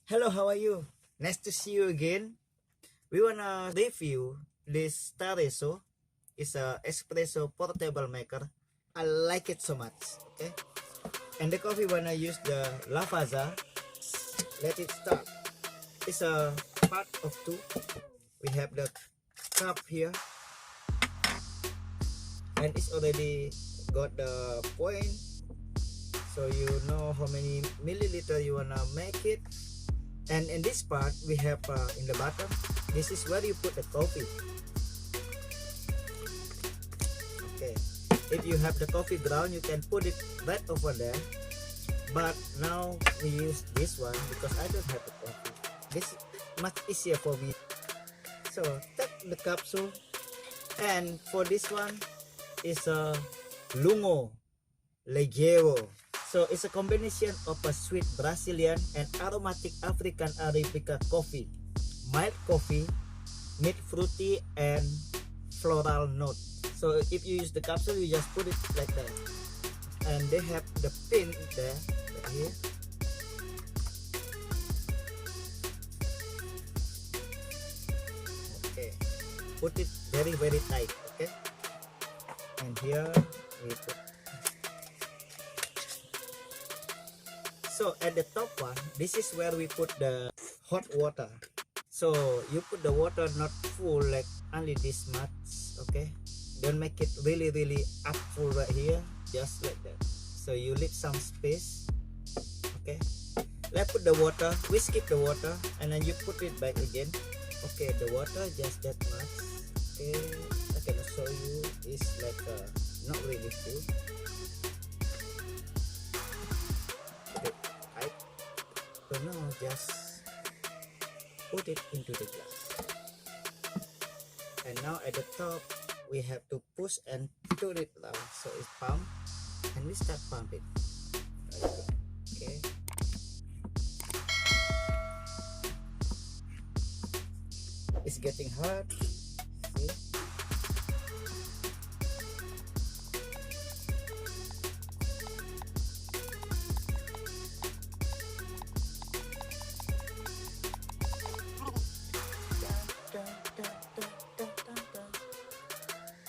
Hello, how are you? Nice to see you again. We wanna review this Staresso. It's a espresso portable maker. I like it so much. Okay, and the coffee wanna use the Lavazza. Let it start. It's a part of two. We have the cup here, and it's already got the point, so you know how many milliliter you wanna make it. And in this part we have in the bottom, this is where you put the coffee. Okay, if you have the coffee ground you can put it right over there, but now we use this one because I don't have the coffee. This is much easier for me. So take the capsule, and for this one is a lungo leggero. So it's a combination of a sweet Brazilian and aromatic African Arabica coffee, mild coffee, mid fruity and floral note. So if you use the capsule, you just put it like that, and they have the pin there, right here. Okay, put it very tight. Okay, and here we put. So at the top one, this is where we put the hot water. So you put the water not full, like only this much. Okay, don't make it really up full right here, just like that. So you leave some space. Okay, let's put the water. We skip the water and then you put it back again. Okay, the water just that much. Okay, I can show you. It's like not really full. So now just put it into the glass, and now at the top we have to push and turn it down so it's pump, and we start pumping. Okay, it's getting hot. See?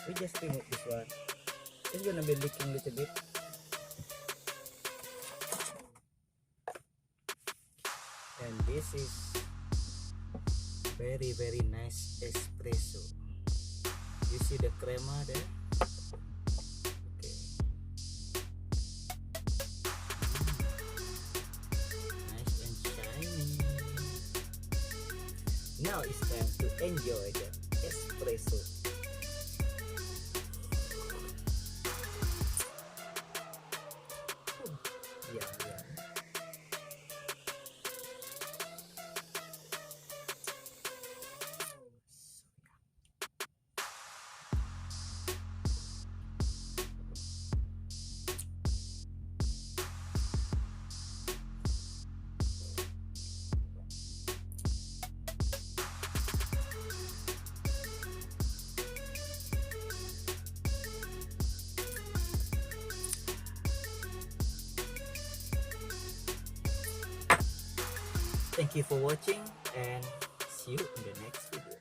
We just remove this one. It's gonna be leaking a little bit. And this is very nice espresso. You see the crema there? Okay. Nice and shiny. Now it's time to enjoy the espresso. Yeah. Thank you for watching, and see you in the next video.